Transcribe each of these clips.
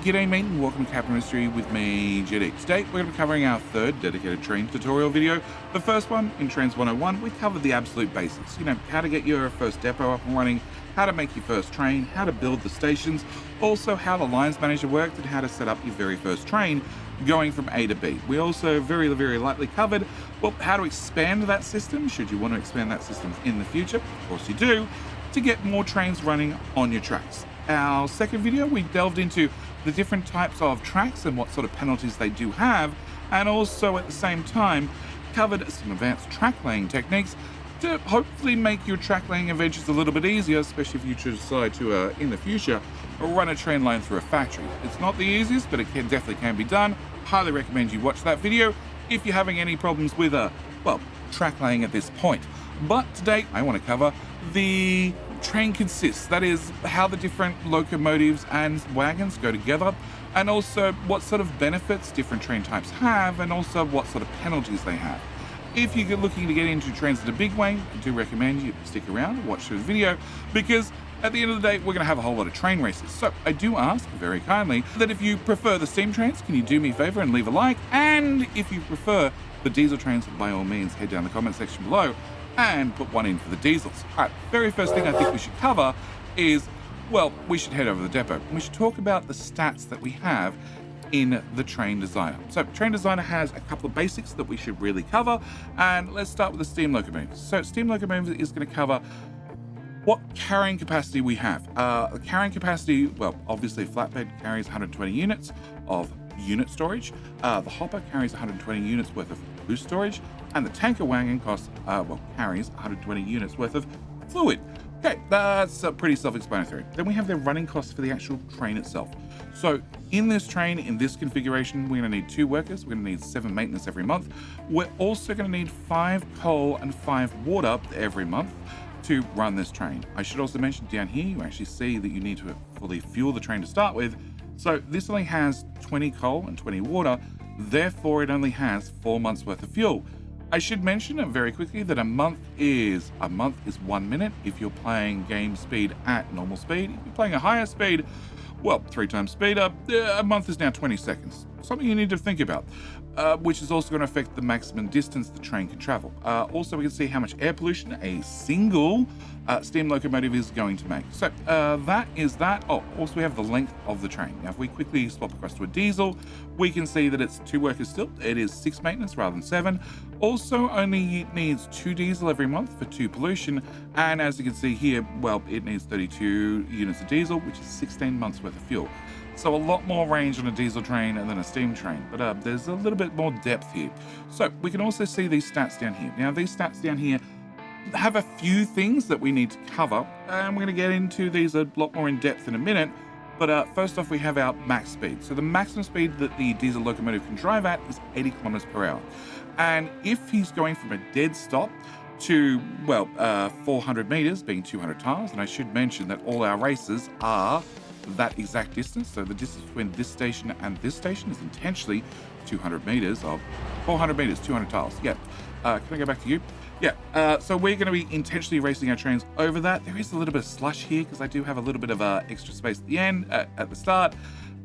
G'day mate and welcome to Captain Mystery with me, JD. Today we're going to be covering our third dedicated train tutorial video. The first one, in Trains 101, we covered the absolute basics. How to get your first depot up and running, how to make your first train, how to build the stations, also how the lines manager worked and how to set up your very first train going from A to B. We also very lightly covered, well, how to expand that system, should you want to expand that system in the future, of course you do, to get more trains running on your tracks. Our second video, we delved into the different types of tracks and what sort of penalties they do have, and also at the same time covered some advanced track laying techniques to hopefully make your track laying adventures a little bit easier, especially if you decide to, in the future, run a train line through a factory. It's not the easiest, but it definitely can be done. Highly recommend you watch that video if you're having any problems with, track laying at this point. But today I want to cover the train consists, that is how the different locomotives and wagons go together, and also what sort of benefits different train types have, and also what sort of penalties they have. If you're looking to get into transit a big way, I do recommend you stick around and watch through the video, because at the end of the day we're going to have a whole lot of train races. So I do ask very kindly that if you prefer the steam trains, can you do me a favor and leave a like, and if you prefer the diesel trains, by all means head down the comment section below and put one in for the diesels. All right, very first thing I think we should cover is, well, we should head over to the depot. We should talk about the stats that we have in the Train Designer. So Train Designer has a couple of basics that we should really cover, and let's start with the steam locomotives. So steam locomotives is going to cover what carrying capacity we have. The carrying capacity, well, obviously flatbed carries 120 units of unit storage. The hopper carries 120 units worth of loose storage, and the tanker wagon carries 120 units worth of fluid. Okay, that's pretty self-explanatory. Then we have the running costs for the actual train itself. So in this train, in this configuration, we're going to need 2 workers. We're going to need 7 maintenance every month. We're also going to need 5 coal and 5 water every month to run this train. I should also mention down here, you actually see that you need to fully fuel the train to start with. So this only has 20 coal and 20 water, therefore it only has 4 months worth of fuel. I should mention very quickly that a month is 1 minute if you're playing game speed at normal speed. If you're playing a higher speed, well, 3 times speed, a month is now 20 seconds. Something you need to think about, which is also going to affect the maximum distance the train can travel. Also, we can see how much air pollution a single steam locomotive is going to make. So that is that. Oh, also we have the length of the train. Now, if we quickly swap across to a diesel, we can see that it's 2 workers still. It is 6 maintenance rather than 7. Also, only needs 2 diesel every month for 2 pollution. And as you can see here, well, it needs 32 units of diesel, which is 16 months worth of fuel. So a lot more range on a diesel train than a steam train, but there's a little bit more depth here. So we can also see these stats down here. Now, these stats down here have a few things that we need to cover, and we're going to get into these a lot more in depth in a minute. But first off, we have our max speed. So the maximum speed that the diesel locomotive can drive at is 80 kilometers per hour. And if he's going from a dead stop to, 400 meters, being 200 tiles, and I should mention that all our races are that exact distance. So the distance between this station and this station is intentionally 200 meters, or 400 meters, 200 tiles. Yeah. Can I go back to you? Yeah. So we're going to be intentionally racing our trains over that. There is a little bit of slush here because I do have a little bit of extra space at the end, at the start.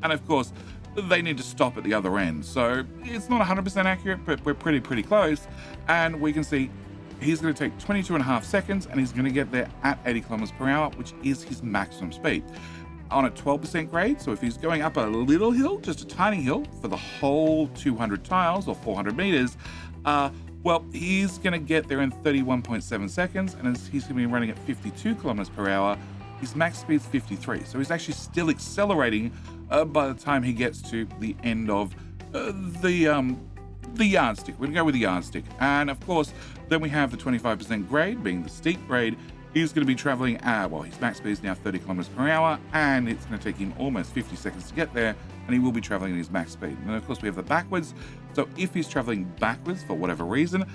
And of course, they need to stop at the other end. So it's not 100% accurate, but we're pretty close. And we can see he's going to take 22.5 seconds, and he's going to get there at 80 kilometers per hour, which is his maximum speed. On a 12% grade, so if he's going up a little hill, just a tiny hill, for the whole 200 tiles or 400 meters, he's going to get there in 31.7 seconds, and as he's going to be running at 52 kilometers per hour, his max speed is 53. So he's actually still accelerating by the time he gets to the end of the yardstick. We're going to go with the yardstick. And of course, then we have the 25% grade, being the steep grade. He's going to be traveling his max speed is now 30 kilometers per hour, and it's going to take him almost 50 seconds to get there, and he will be traveling at his max speed. And then, of course, we have the backwards. So if he's traveling backwards for whatever reason,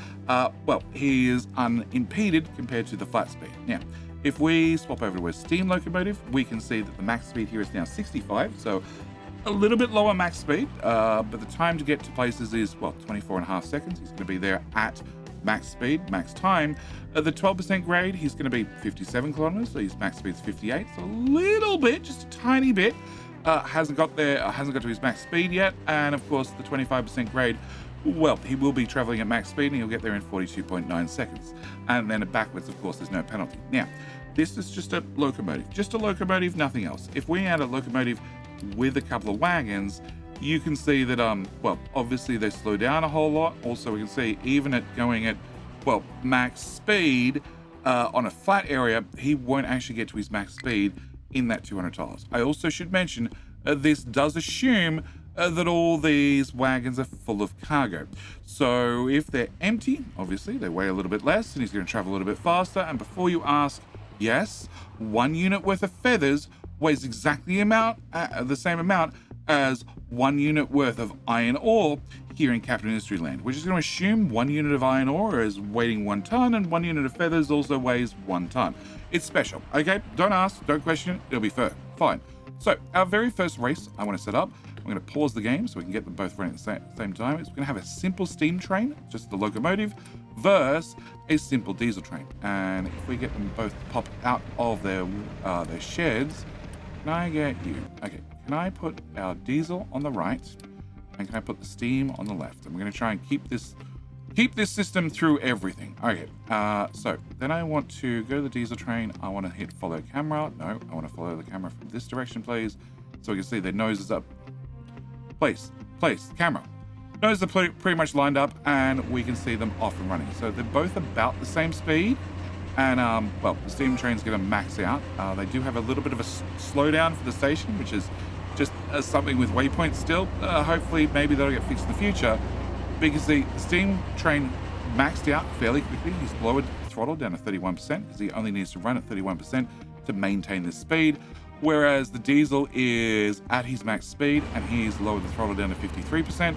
he is unimpeded compared to the flat speed. Now, if we swap over to a steam locomotive, we can see that the max speed here is now 65, so a little bit lower max speed, but the time to get to places is, 24.5 seconds. He's going to be there at max speed, max time. At the 12% grade, he's going to be 57 kilometers, so his max speed is 58. So a little bit, just a tiny bit, hasn't got there, hasn't got to his max speed yet, and of course the 25% grade, well, he will be traveling at max speed and he'll get there in 42.9 seconds. And then backwards, of course, there's no penalty. Now, this is just a locomotive, nothing else. If we add a locomotive with a couple of wagons, you can see that, well, obviously they slow down a whole lot. Also, we can see even at going at, well, max speed on a flat area, he won't actually get to his max speed in that 200 tiles. I also should mention this does assume that all these wagons are full of cargo. So if they're empty, obviously they weigh a little bit less and he's going to travel a little bit faster. And before you ask, yes, 1 unit worth of feathers weighs exactly the same amount as 1 unit worth of iron ore here in Capital Industry Land. We're just going to assume 1 unit of iron ore is weighing 1 ton and 1 unit of feathers also weighs 1 ton. It's special, okay? Don't ask, don't question it, it'll be fair, fine. So our very first race I want to set up, I'm going to pause the game so we can get them both running at the same time. We're going to have a simple steam train, just the locomotive, versus a simple diesel train. And if we get them both to pop out of their sheds, can I get you? Okay, can I put our diesel on the right, and can I put the steam on the left? I'm going to try and keep this system through everything. Okay, so then I want to go to the diesel train. I want to hit follow camera. No, I want to follow the camera from this direction, please. So we can see their noses up. Place, camera. Noses are pretty much lined up and we can see them off and running. So they're both about the same speed. And, well, the steam train's going to max out. They do have a little bit of a slowdown for the station, which is just something with waypoints still. Hopefully, maybe that'll get fixed in the future. Because the steam train maxed out fairly quickly. He's lowered the throttle down to 31% because he only needs to run at 31% to maintain this speed. Whereas the diesel is at his max speed and he's lowered the throttle down to 53%.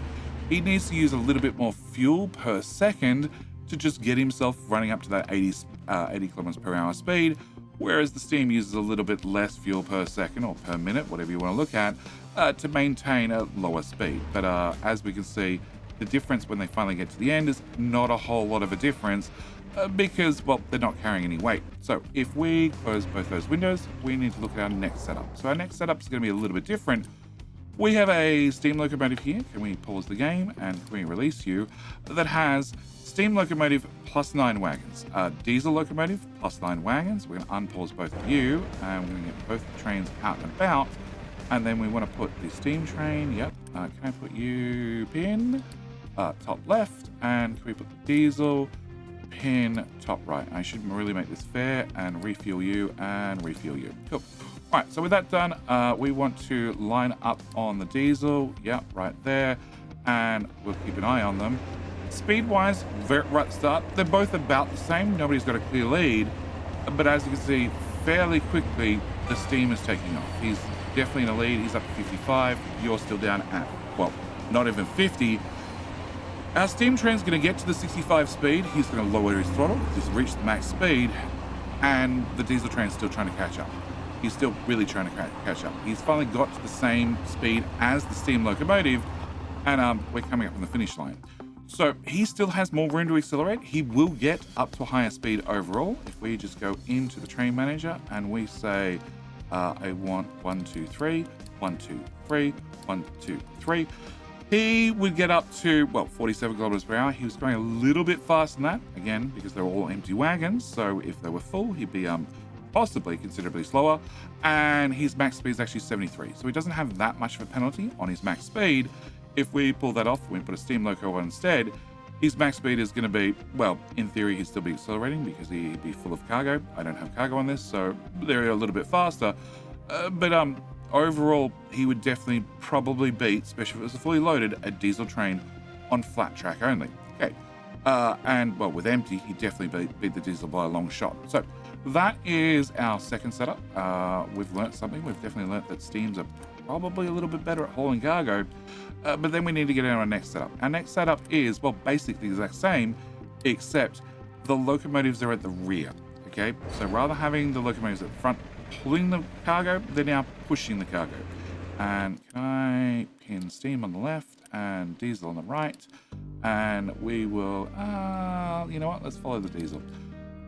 He needs to use a little bit more fuel per second to just get himself running up to that 80 kilometers per hour speed. Whereas the steam uses a little bit less fuel per second or per minute, whatever you want to look at, to maintain a lower speed. But as we can see, the difference when they finally get to the end is not a whole lot of a difference because, well, they're not carrying any weight. So if we close both those windows, we need to look at our next setup. So our next setup is going to be a little bit different. We have a steam locomotive here. Can we pause the game and can we release you? That has steam locomotive plus 9 wagons, diesel locomotive plus 9 wagons. We're going to unpause both of you and we're going to get both the trains out and about. And then we want to put the steam train. Yep. Can I put you pin top left? And can we put the diesel pin top right? I should really make this fair and refuel you and refuel you. Cool. All right, so with that done, we want to line up on the diesel. Yep, right there. And we'll keep an eye on them. Speed-wise, right at the start, they're both about the same. Nobody's got a clear lead. But as you can see, fairly quickly, the steam is taking off. He's definitely in the lead. He's up to 55. You're still down at, well, not even 50. Our steam train's going to get to the 65 speed. He's going to lower his throttle. He's reached the max speed. And the diesel train's still trying to catch up. He's still really trying to catch up. He's finally got to the same speed as the steam locomotive. And we're coming up on the finish line. So he still has more room to accelerate. He will get up to a higher speed overall. If we just go into the train manager and we say, I want 1, 2, 3, 1, 2, 3, 1, 2, 3. He would get up to, well, 47 kilometers per hour. He was going a little bit faster than that, again, because they're all empty wagons. So if they were full, he'd be possibly considerably slower. And his max speed is actually 73. So he doesn't have that much of a penalty on his max speed. If we pull that off, we put a steam loco on instead, his max speed is going to be, well, in theory, he'd still be accelerating because he'd be full of cargo. I don't have cargo on this, so they're a little bit faster. But overall, he would definitely probably beat, especially if it was a fully loaded, a diesel train on flat track only. Okay. And, well, with empty, he definitely beat the diesel by a long shot. So that is our second setup. We've learnt something. We've definitely learnt that steams are probably a little bit better at hauling cargo. But then we need to get into our next setup. Our next setup is, well, basically the exact same, except the locomotives are at the rear, okay? So rather having the locomotives at the front pulling the cargo, they're now pushing the cargo. And can I pin steam on the left and diesel on the right? And we will, you know what, let's follow the diesel.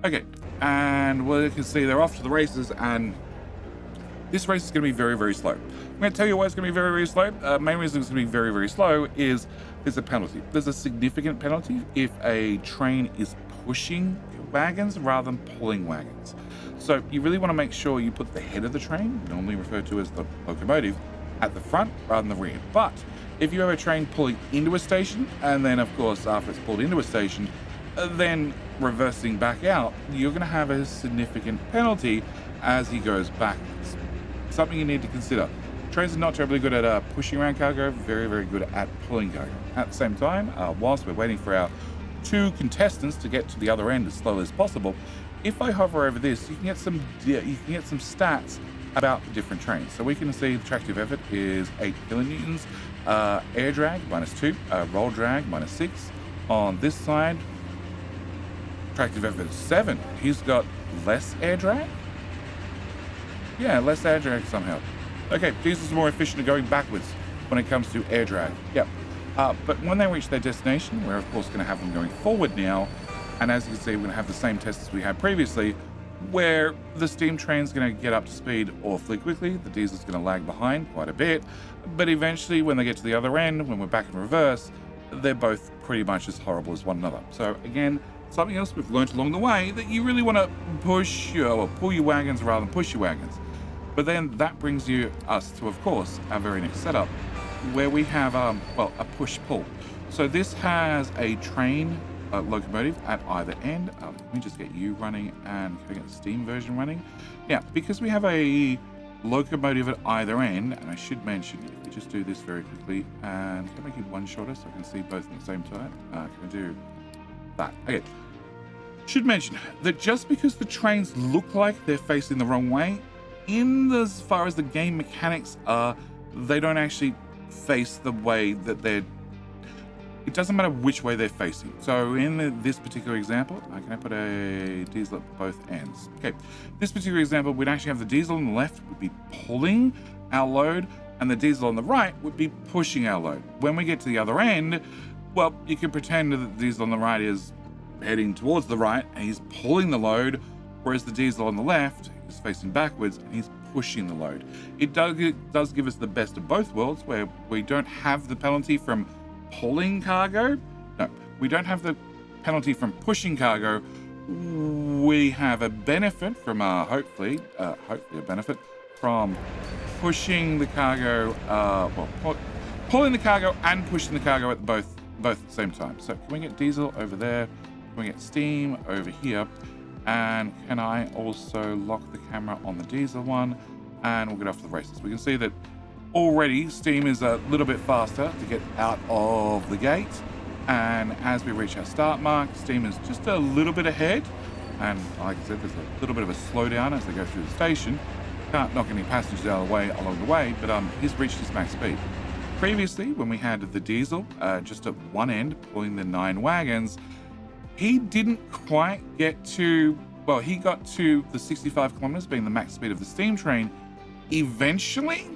Okay, and well, you can see they're off to the races and This race is going to be very, very slow. I'm going to tell you why it's going to be very, very slow. Main reason it's going to be very, very slow is there's a penalty. There's a significant penalty if a train is pushing wagons rather than pulling wagons. So you really want to make sure you put the head of the train, normally referred to as the locomotive, at the front rather than the rear. But if you have a train pulling into a station, and then of course after it's pulled into a station, then reversing back out, you're going to have a significant penalty as he goes backwards. Something you need to consider. Trains are not terribly good at pushing around cargo, very, very good at pulling cargo. At the same time, whilst we're waiting for our two contestants to get to the other end as slowly as possible, if I hover over this, you can get some stats about the different trains. So we can see the tractive effort is 8 kilonewtons, air drag -2, roll drag -6. On this side, tractive effort is 7. He's got less air drag. Yeah, less air drag somehow. Okay, diesel's more efficient at going backwards when it comes to air drag. Yep. But when they reach their destination, we're of course going to have them going forward now. And as you can see, we're going to have the same test as we had previously, where the steam train's going to get up to speed awfully quickly. The diesel's going to lag behind quite a bit. But eventually, when they get to the other end, when we're back in reverse, they're both pretty much as horrible as one another. So again, something else we've learned along the way, that you really want to push or pull your wagons rather than push your wagons. But then that brings us to, of course, our very next setup, where we have, a push-pull. So this has a train locomotive at either end. Let me just get you running and can I get the steam version running? Yeah, because we have a locomotive at either end, and I should mention, if we just do this very quickly, and can I make it one shorter so I can see both at the same time? Can I do that? Okay. Should mention that just because the trains look like they're facing the wrong way, as far as the game mechanics are, they don't actually face the way that it doesn't matter which way they're facing. So in this particular example, can I put a diesel at both ends? Okay, this particular example, we'd actually have the diesel on the left would be pulling our load, and the diesel on the right would be pushing our load. When we get to the other end, well, you can pretend that the diesel on the right is heading towards the right and he's pulling the load, whereas the diesel on the left is facing backwards and he's pushing the load. It does give us the best of both worlds, where we don't have the penalty from pulling cargo. No, we don't have the penalty from pushing cargo. We have a benefit from hopefully a benefit from pushing the cargo, pulling the cargo and pushing the cargo at both at the same time. So can we get diesel over there? Can we get steam over here? And can I also lock the camera on the diesel one? And we'll get off to the races. We can see that already steam is a little bit faster to get out of the gate. And as we reach our start mark, steam is just a little bit ahead. And like I said, there's a little bit of a slowdown as they go through the station. Can't knock any passengers out of the way along the way, but he's reached his max speed. Previously, when we had the diesel just at one end pulling the 9 wagons, he didn't quite get to, he got to the 65 kilometers being the max speed of the steam train eventually,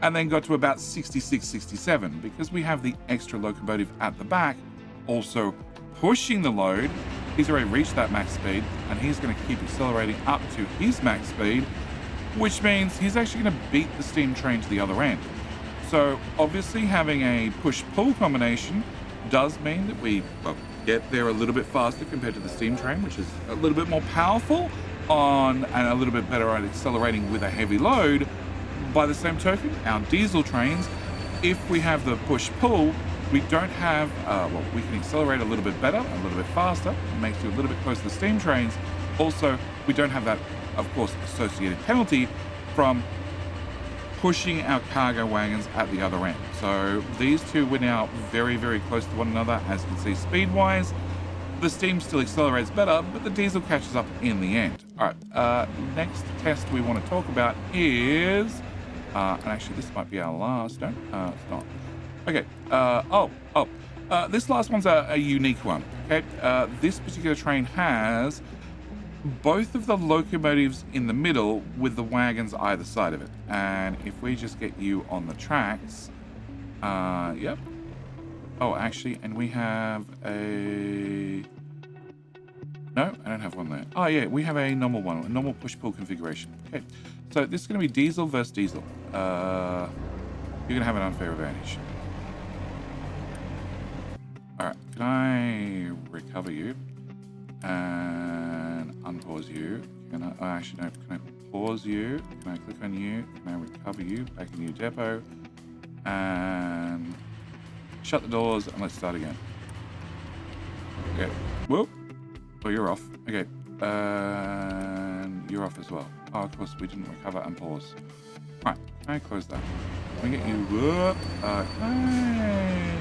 and then got to about 66, 67, because we have the extra locomotive at the back also pushing the load. He's already reached that max speed, and he's going to keep accelerating up to his max speed, which means he's actually going to beat the steam train to the other end. So obviously having a push-pull combination does mean that we get there a little bit faster compared to the steam train, which is a little bit more powerful and a little bit better at accelerating with a heavy load. By the same token, our diesel trains, if we have the push-pull, we don't have, we can accelerate a little bit better, a little bit faster. It makes you a little bit closer to the steam trains. Also, we don't have that, of course, associated penalty from pushing our cargo wagons at the other end. So these two were now very, very close to one another. As you can see, speed-wise, the steam still accelerates better, but the diesel catches up in the end. All right, next test we want to talk about is, and actually this might be our last, no, it's not. Okay, this last one's a unique one, okay? This particular train has both of the locomotives in the middle with the wagons either side of it. And if we just get you on the tracks, yep. Oh, actually, and we have a No, I don't have one there. Oh yeah, we have a normal one, a normal push-pull configuration. Okay, so this is going to be diesel versus diesel. You're going to have an unfair advantage. All right, can I recover you and unpause you? Can I? Oh, actually, no. Can I pause you? Can I click on you? Can I recover you? Back in your depot and shut the doors and let's start again. Okay. Whoop. Oh, you're off. Okay. And you're off as well. Oh, of course, we didn't recover and pause. All right. Can I close that? Can I get you? Whoop. Okay.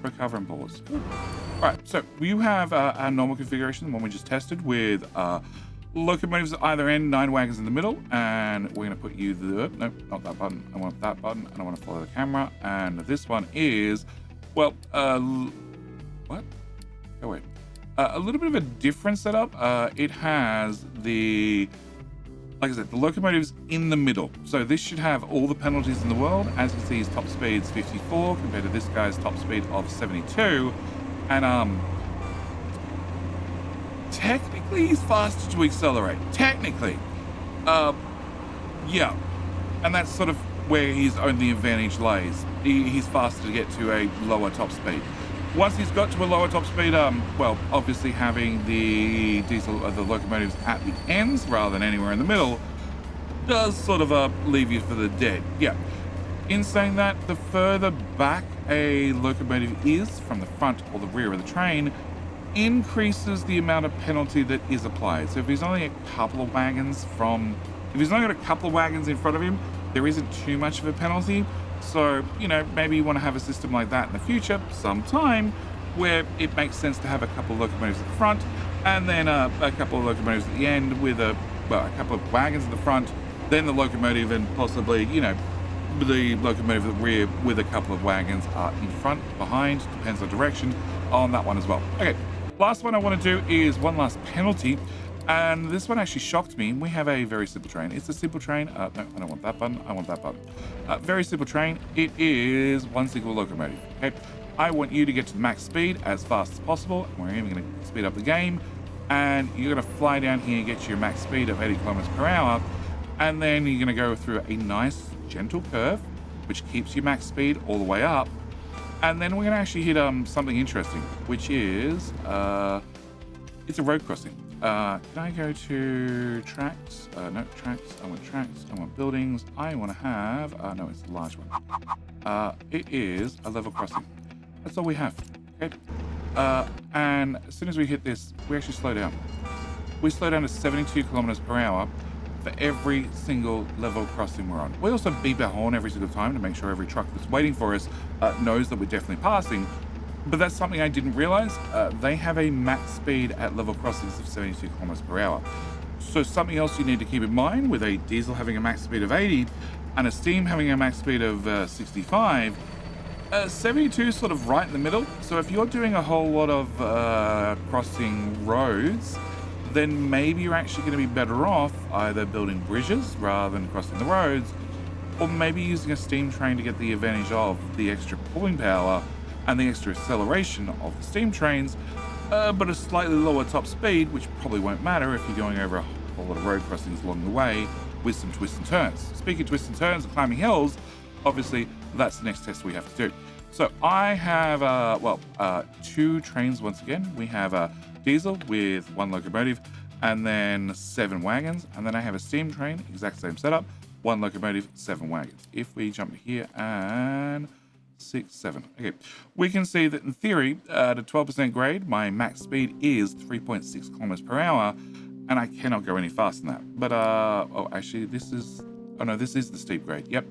Recover and pause. All right. So you have our normal configuration, the one we just tested with locomotives at either end, 9 wagons in the middle, and we're going to put you the... No, not that button. I want that button, and I want to follow the camera. And this one is, well, what? Oh, wait. A little bit of a different setup. It has the, like I said, the locomotives in the middle. So this should have all the penalties in the world. As you can see, his top speed's 54 compared to this guy's top speed of 72. And technically he's faster to accelerate. Technically. Yeah. And that's sort of where his only advantage lies. He's faster to get to a lower top speed. Once he's got to a lower top speed, well, obviously having the diesel or the locomotives at the ends rather than anywhere in the middle does sort of leave you for the dead. Yeah. In saying that, the further back a locomotive is from the front or the rear of the train increases the amount of penalty that is applied. So if he's only a couple of wagons if he's only got a couple of wagons in front of him, there isn't too much of a penalty. So, you know, maybe you want to have a system like that in the future sometime where it makes sense to have a couple of locomotives at the front and then a couple of locomotives at the end with a couple of wagons at the front, then the locomotive and possibly, you know, the locomotive at the rear with a couple of wagons in front, behind, depends on direction on that one as well. Okay, last one I want to do is one last penalty. And this one actually shocked me. We have a very simple train. It's a simple train. No, I don't want that button. I want that button. Very simple train. It is one single locomotive. Okay. I want you to get to the max speed as fast as possible. We're even going to speed up the game. And you're going to fly down here and get your max speed of 80 kilometers per hour. And then you're going to go through a nice, gentle curve, which keeps your max speed all the way up. And then we're going to actually hit something interesting, which is it's a road crossing. Can I go to tracks? No, tracks. I want tracks. I want buildings. I want to have... no, it's a large one. It is a level crossing. That's all we have. Okay. And as soon as we hit this, we actually slow down. We slow down to 72 kilometers per hour for every single level crossing we're on. We also beep our horn every single time to make sure every truck that's waiting for us knows that we're definitely passing. But that's something I didn't realize. They have a max speed at level crossings of 72 kilometers per hour. So something else you need to keep in mind with a diesel having a max speed of 80 and a steam having a max speed of 65, 72 is sort of right in the middle. So if you're doing a whole lot of crossing roads, then maybe you're actually going to be better off either building bridges rather than crossing the roads, or maybe using a steam train to get the advantage of the extra pulling power and the extra acceleration of the steam trains, but a slightly lower top speed, which probably won't matter if you're going over a whole lot of road crossings along the way with some twists and turns. Speaking of twists and turns and climbing hills, obviously that's the next test we have to do. So I have, 2 trains once again. We have a diesel with 1 locomotive and then 7 wagons. And then I have a steam train, exact same setup, 1 locomotive, 7 wagons. If we jump here and 6, 7. Okay, we can see that in theory, at a 12% grade, my max speed is 3.6 kilometers per hour, and I cannot go any faster than that. But, actually, this is the steep grade. Yep.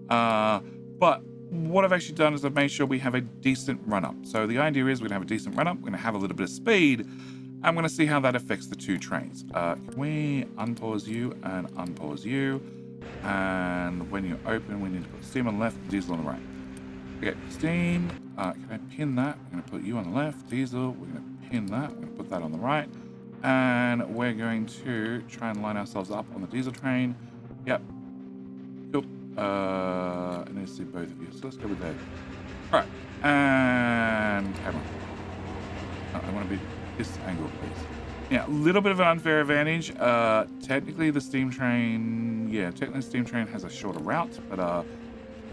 But what I've actually done is I've made sure we have a decent run-up. So the idea is we're going to have a decent run-up, we're going to have a little bit of speed, I'm going to see how that affects the 2 trains. Can we unpause you and unpause you? And when you open, we need to put steam on the left, diesel on the right. Okay, steam, can I pin that? I'm going to put you on the left, diesel, we're going to pin that, we're going to put that on the right, and we're going to try and line ourselves up on the diesel train. Yep, cool. I need to see both of you, so let's go with that. All right, and camera. I want to be this angle, please. Yeah, a little bit of an unfair advantage. Technically the steam train, yeah, technically the steam train has a shorter route, but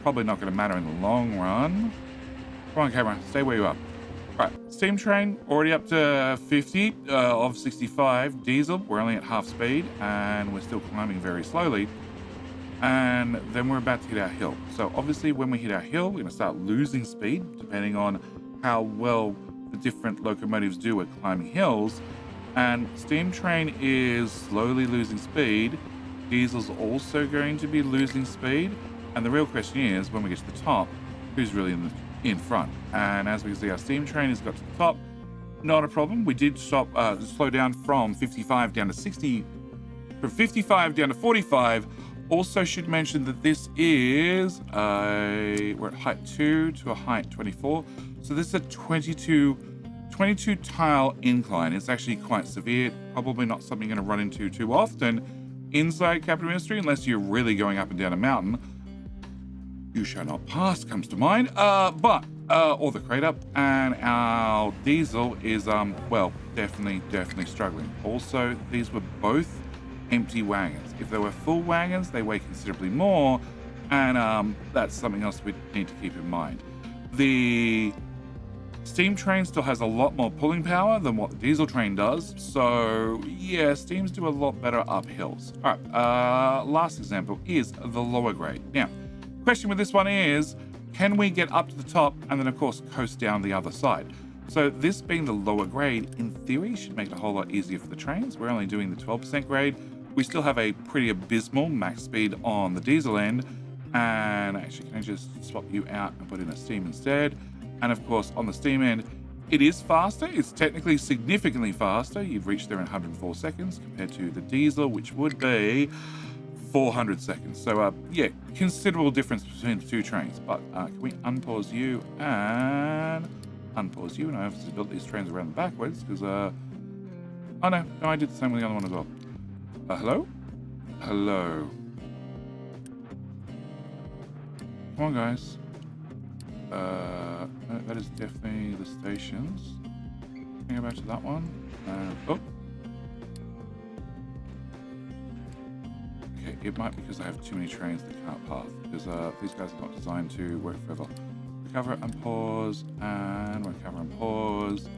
probably not going to matter in the long run. Come on, camera, stay where you are. Right, steam train already up to 50 of 65. Diesel, we're only at half speed and we're still climbing very slowly. And then we're about to hit our hill. So obviously when we hit our hill, we're going to start losing speed depending on how well the different locomotives do at climbing hills. And steam train is slowly losing speed. Diesel's also going to be losing speed. And the real question is, when we get to the top, who's really in front? And as we can see, our steam train has got to the top. Not a problem. We did slow down from 55 down to 60, from 55 down to 45. Also should mention that this is we're at height 2 to a height 24. So this is a 22 tile incline. It's actually quite severe. Probably not something you're going to run into too often inside Capital Ministry, unless you're really going up and down a mountain. You shall not pass comes to mind. Or the crate up. And our diesel is well, definitely struggling. Also, these were both empty wagons. If they were full wagons, they weigh considerably more, and that's something else we need to keep in mind. The steam train still has a lot more pulling power than what the diesel train does, so yeah, steams do a lot better up hills. All right, last example is the lower grade. Now, question with this one is, can we get up to the top and then of course coast down the other side? So this being the lower grade, in theory, should make it a whole lot easier for the trains. We're only doing the 12% grade. We still have a pretty abysmal max speed on the diesel end. And actually, can I just swap you out and put in a steam instead? And of course, on the steam end, it is faster. It's technically significantly faster. You've reached there in 104 seconds compared to the diesel, which would be 400 seconds. So yeah, considerable difference between the two trains. But can we unpause you and unpause you? And I obviously built these trains around backwards because oh no, I did the same with the other one as well. Hello? Hello. Come on, guys. No, that is definitely the stations. Can I go back to that one? Oh. Okay, it might be because I have too many trains that can't pass. Because these guys are not designed to work forever. Recover and pause, and recover and pause.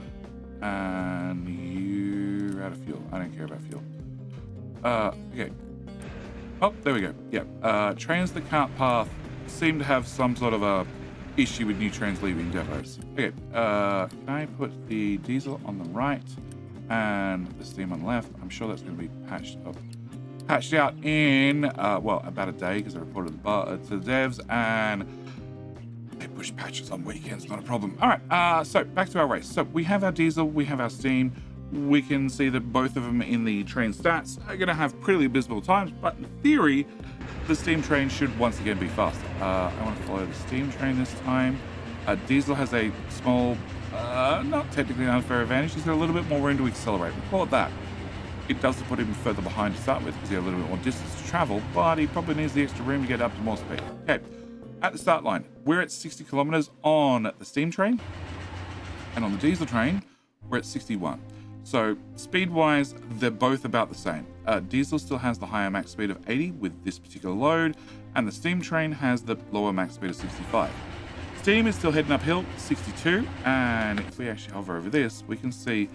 And you're out of fuel. I don't care about fuel. Okay. Oh, there we go. Yeah. Trains that can't path seem to have some sort of a issue with new trains leaving depots. Okay. Can I put the diesel on the right and the steam on the left? I'm sure that's going to be patched out in well, about a day, because I reported to the devs, and they push patches on weekends. Not a problem. All right. So back to our race. So we have our diesel. We have our steam. We can see that both of them in the train stats are going to have pretty abysmal times, but in theory, the steam train should once again be faster. I want to follow the steam train this time. Diesel has a small, not technically an unfair advantage. He's got a little bit more room to accelerate. We call it that. It does put him further behind to start with because he has a little bit more distance to travel, but he probably needs the extra room to get up to more speed. Okay, at the start line, we're at 60 kilometers on the steam train, and on the diesel train, we're at 61. So speed-wise, they're both about the same. Diesel still has the higher max speed of 80 with this particular load, and the steam train has the lower max speed of 65. Steam is still heading uphill, 62, and if we actually hover over this, we can see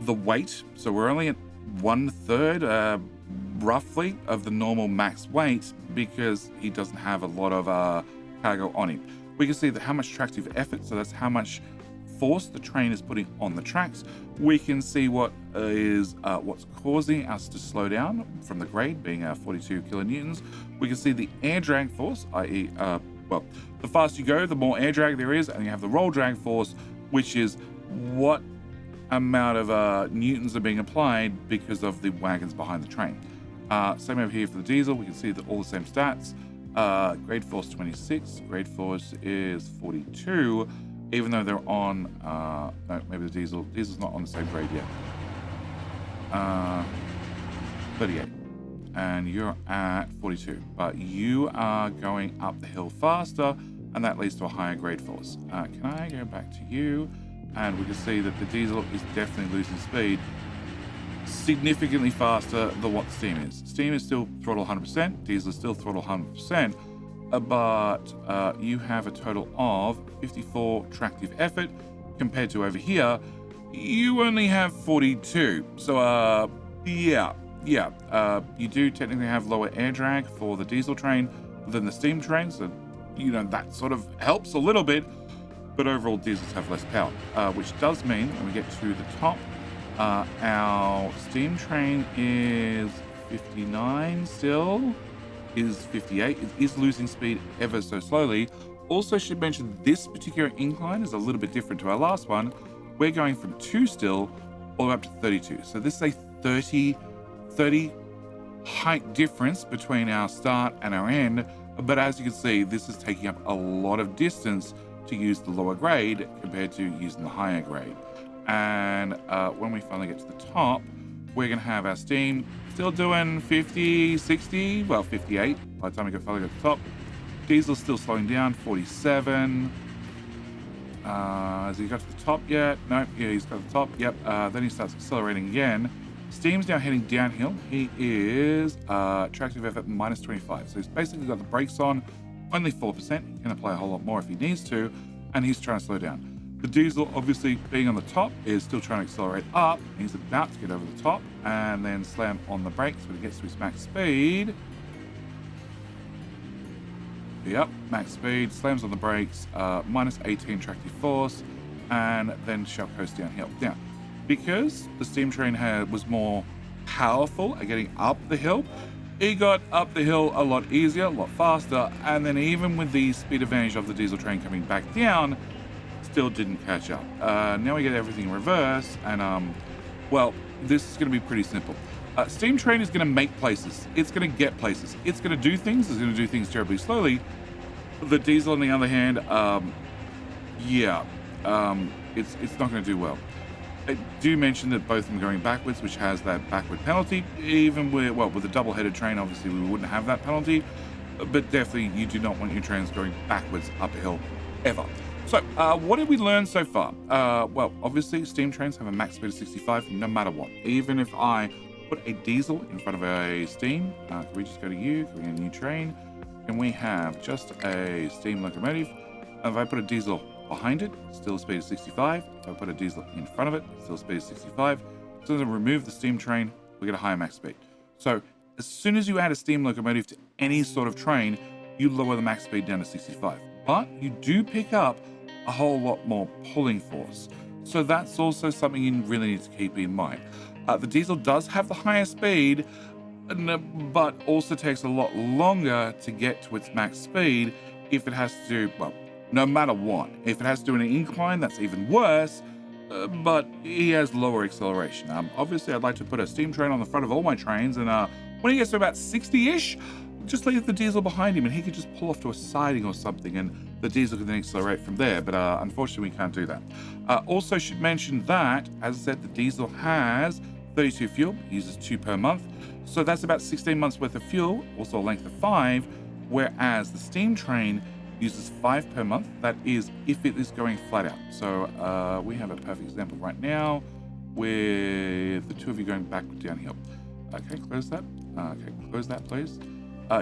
the weight. So we're only at 1/3, roughly, of the normal max weight because he doesn't have a lot of cargo on him. We can see that how much tractive effort, so that's how much force the train is putting on the tracks. We can see what is what's causing us to slow down from the grade being 42 kilonewtons. We can see the air drag force, i.e. Well, the faster you go, the more air drag there is, and you have the roll drag force, which is what amount of newtons are being applied because of the wagons behind the train. Same over here for the diesel. We can see that all the same stats. Grade force 26, grade force is 42. Even though they're on, no, maybe the diesel's not on the same grade yet. 38, and you're at 42, but you are going up the hill faster, and that leads to a higher grade force. Can I go back to you? And we can see that the diesel is definitely losing speed. significantly faster than what steam is. Steam is still throttle 100%, diesel is still throttle 100%, but you have a total of 54 tractive effort compared to over here, you only have 42. So, yeah, you do technically have lower air drag for the diesel train than the steam train, so, you know, that sort of helps a little bit, but overall diesels have less power, which does mean when we get to the top, our steam train is 59 still, is 58. It is losing speed ever so slowly. Also should mention this particular incline is a little bit different to our last one. We're going from 2 still all the way up to 32. So this is a 30 height difference between our start and our end. But as you can see, this is taking up a lot of distance to use the lower grade compared to using the higher grade. And when we finally get to the top, we're going to have our steam still doing 50, 60, well, 58 by the time we finally get to the top. Diesel's still slowing down, 47. Has he got to the top yet? No, yeah, he's got to the top. Yep. Then he starts accelerating again. Steam's now heading downhill. He is tractive effort minus 25. So he's basically got the brakes on, only 4%. He can apply a whole lot more if he needs to, and he's trying to slow down. The diesel, obviously being on the top, is still trying to accelerate up. He's about to get over the top and then slam on the brakes when he gets to his max speed. Yep, max speed, slams on the brakes, minus 18 tractive force, and then shall coast downhill. Now, because the steam train was more powerful at getting up the hill, it got up the hill a lot easier, a lot faster, and then even with the speed advantage of the diesel train coming back down, still didn't catch up. Now we get everything in reverse, and well, this is going to be pretty simple. Steam train is going to make places. It's going to get places. It's going to do things. It's going to do things terribly slowly. The diesel, on the other hand, it's not going to do well. I do mention that both of them are going backwards, which has that backward penalty. Even with a double-headed train, obviously we wouldn't have that penalty, but definitely you do not want your trains going backwards up a hill ever. So, what did we learn so far? Well, obviously steam trains have a max speed of 65 no matter what. Even if I put a diesel in front of a steam, can we just go to can we get a new train? Can we have just a steam locomotive? And if I put a diesel behind it, still a speed of 65. If I put a diesel in front of it, still a speed of 65. So to remove the steam train, we get a higher max speed. So as soon as you add a steam locomotive to any sort of train, you lower the max speed down to 65. But you do pick up a whole lot more pulling force. So that's also something you really need to keep in mind. The diesel does have the higher speed, but also takes a lot longer to get to its max speed if it has to do, well, no matter what. If it has to do an incline, that's even worse, but he has lower acceleration. Obviously, I'd like to put a steam train on the front of all my trains, and when he gets to about 60-ish, just leave the diesel behind him, and he could just pull off to a siding or something, and the diesel can then accelerate from there. But unfortunately, we can't do that. Also should mention that, as I said, the diesel has 32 fuel, uses 2 per month. So that's about 16 months worth of fuel, also a length of 5, whereas the steam train uses 5 per month. That is if it is going flat out. So we have a perfect example right now with the two of you going back downhill. Okay, close that. Okay, close that, please.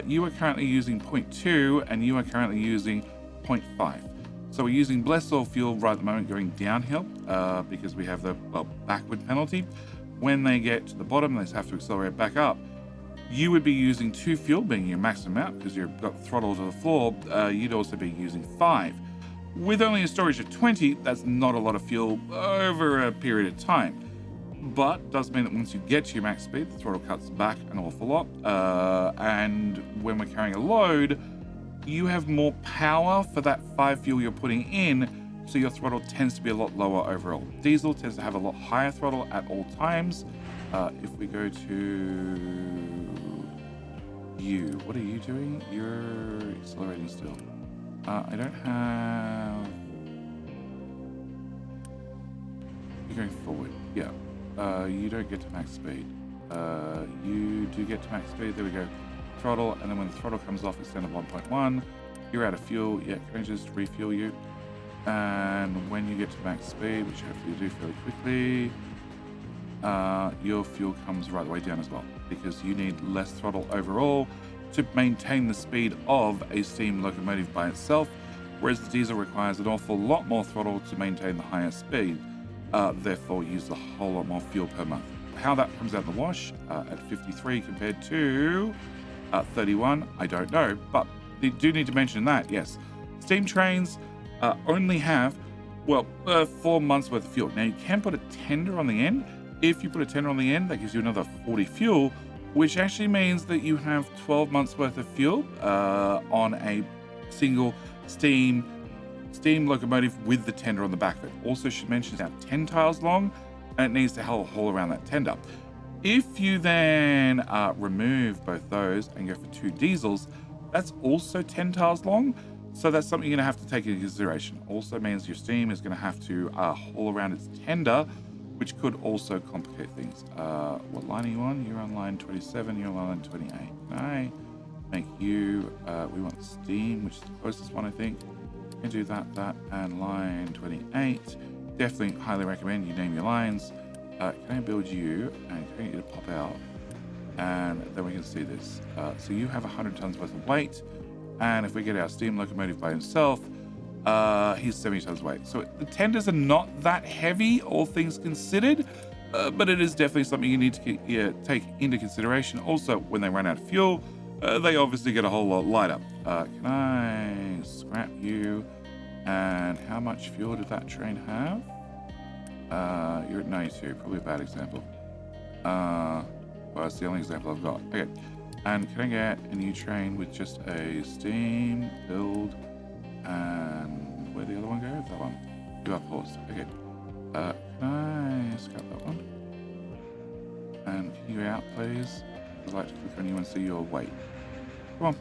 You are currently using 0.2 and you are currently using 0.5. So we're using less oil fuel right at the moment going downhill because we have the backward penalty. When they get to the bottom, they have to accelerate back up. You would be using 2 fuel, being your maximum amount, because you've got throttle to the floor. You'd also be using 5. With only a storage of 20, that's not a lot of fuel over a period of time. But does mean that once you get to your max speed, the throttle cuts back an awful lot. And when we're carrying a load, you have more power for that 5 fuel you're putting in, so your throttle tends to be a lot lower overall. Diesel tends to have a lot higher throttle at all times. If we go to you, what are you doing? You're accelerating still. I don't have... You're going forward, yeah. You don't get to max speed. You do get to max speed, there we go. Throttle, and then when the throttle comes off, it's down to 1.1. You're out of fuel, yeah, can I just refuel you? And when you get to max speed, which hopefully you do fairly quickly, your fuel comes right the way down as well, because you need less throttle overall to maintain the speed of a steam locomotive by itself, whereas the diesel requires an awful lot more throttle to maintain the higher speed, therefore use a whole lot more fuel per month. How that comes out in the wash at 53 compared to 31, I don't know, but they do need to mention that, yes, steam trains only have, 4 months worth of fuel. Now, you can put a tender on the end. If you put a tender on the end, that gives you another 40 fuel, which actually means that you have 12 months worth of fuel on a single steam locomotive with the tender on the back of it. Also should mention it's now 10 tiles long, and it needs to haul around that tender. If you then remove both those and go for 2 diesels, that's also 10 tiles long. So that's something you're going to have to take into consideration. Also means your steam is going to have to haul around its tender, which could also complicate things. What line are you on? You're on line 27, you're on line 28. Can I make you, we want steam, which is the closest one, I think. You can do that, and line 28. Definitely highly recommend you name your lines. Can I build you, and can I get you to pop out? And then we can see this. So you have 100 tons worth of weight. And if we get our steam locomotive by himself, he's 70 tons weight. So the tenders are not that heavy, all things considered, but it is definitely something you need to take into consideration. Also, when they run out of fuel, they obviously get a whole lot lighter. Can I scrap you? And how much fuel did that train have? You're at 92, probably a bad example. Well, that's the only example I've got. Okay. And can I get a new train with just a steam build? And where'd the other one go? That one. You have paused. Okay. Can I scrap that one? And can you out, please? I'd like to click on you and see your weight. Come on.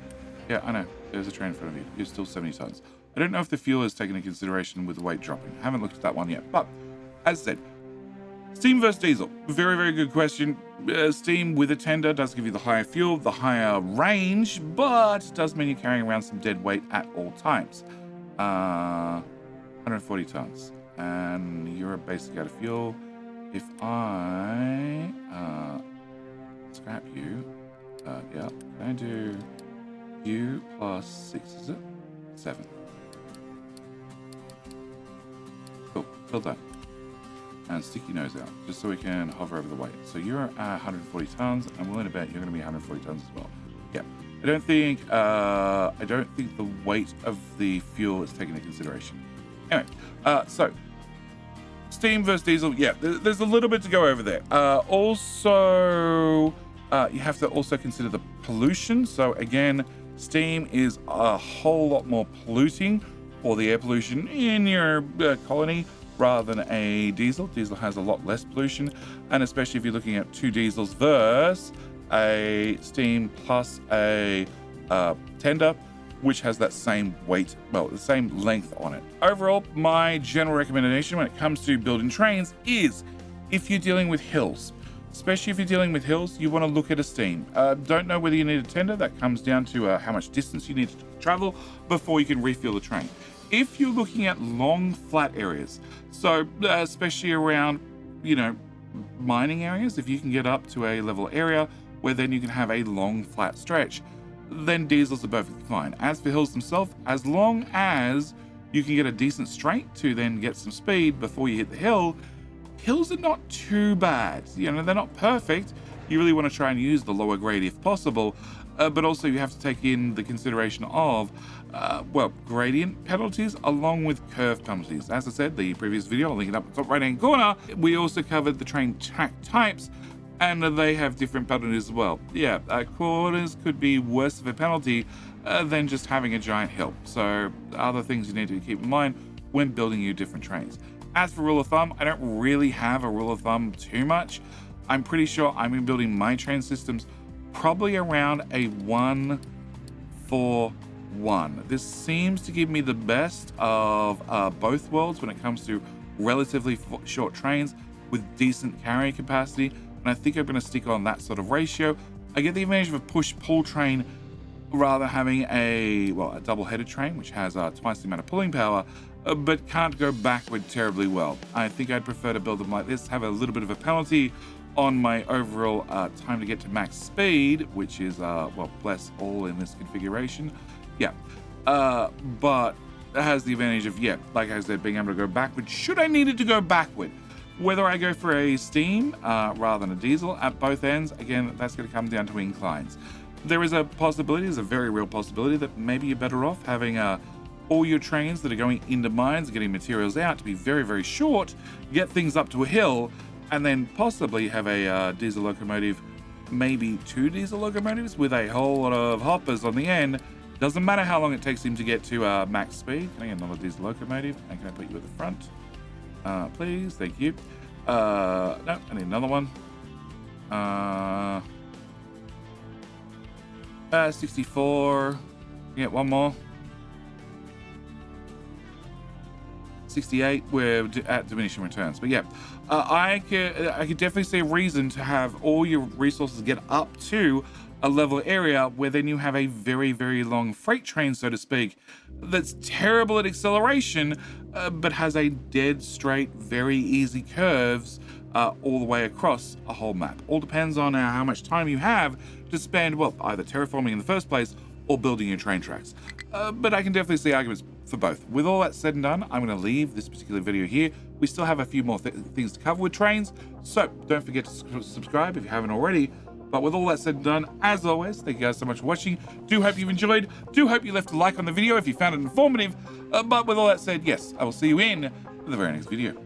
Yeah, I know. There's a train in front of you. You're still 70 tons. I don't know if the fuel is taken into consideration with the weight dropping. I haven't looked at that one yet. But, as I said, steam versus diesel. Very, very good question. Steam with a tender does give you the higher fuel, the higher range, but it does mean you're carrying around some dead weight at all times. 140 tons. And you're basically out of fuel. If I scrap you, yeah, can I do you plus 6, is it? 7. Cool, well done. And stick your nose out, just so we can hover over the weight. So you're at 140 tons. I'm willing to bet you're going to be 140 tons as well. Yeah, I don't think the weight of the fuel is taken into consideration. Anyway, so steam versus diesel. Yeah, there's a little bit to go over there. Also, you have to also consider the pollution. So again, steam is a whole lot more polluting for the air pollution in your colony, rather than a diesel. Diesel has a lot less pollution, and especially if you're looking at 2 diesels versus a steam plus a tender, which has that same weight, the same length on it. Overall, my general recommendation when it comes to building trains is, if you're dealing with hills, especially if you're dealing with hills, you want to look at a steam. Don't know whether you need a tender. That comes down to how much distance you need to travel before you can refuel the train. If you're looking at long flat areas, so especially around, mining areas, if you can get up to a level area where then you can have a long flat stretch, then diesels are perfectly fine. As for hills themselves, as long as you can get a decent straight to then get some speed before you hit the hill, hills are not too bad. They're not perfect. You really want to try and use the lower grade if possible, but also you have to take in the consideration of gradient penalties along with curve penalties. As I said, the previous video, I'll link it up at the top right hand corner, we also covered the train track types, and they have different penalties as well. Yeah, corners could be worse of a penalty than just having a giant hill. So other things you need to keep in mind when building your different trains. As for rule of thumb, I don't really have a rule of thumb too much. I'm pretty sure I'm going to be building my train systems probably around a 1-4-1. This seems to give me the best of both worlds when it comes to relatively short trains with decent carrying capacity, and I think I'm going to stick on that sort of ratio. I get the advantage of a push-pull train rather than having a double-headed train, which has twice the amount of pulling power, but can't go backward terribly well. I think I'd prefer to build them like this, have a little bit of a penalty on my overall time to get to max speed, which is, well, bless all in this configuration. Yeah, but it has the advantage of, yeah, like I said, being able to go backward should I needed to go backward. Whether I go for a steam rather than a diesel at both ends, again, that's going to come down to inclines. There is a possibility, there's a very real possibility that maybe you're better off having all your trains that are going into mines, getting materials out to be very, very short, get things up to a hill, and then possibly have a diesel locomotive, maybe 2 diesel locomotives with a whole lot of hoppers on the end. Doesn't matter how long it takes him to get to max speed. Can I get another diesel locomotive? And can I put you at the front? Please, thank you. No, I need another one. 64. Get one more. 68. We're at diminishing returns, but yeah, I could definitely see a reason to have all your resources get up to a level area where then you have a very, very long freight train, so to speak, that's terrible at acceleration, but has a dead straight, very easy curves all the way across a whole map. All depends on how much time you have to spend, well, either terraforming in the first place or building your train tracks. But I can definitely see arguments for both. With all that said and done, I'm going to leave this particular video here. We still have a few more things to cover with trains, so don't forget to subscribe if you haven't already. But with all that said and done, as always, thank you guys so much for watching. Do hope you've enjoyed. Do hope you left a like on the video if you found it informative. But with all that said, yes, I will see you in the very next video.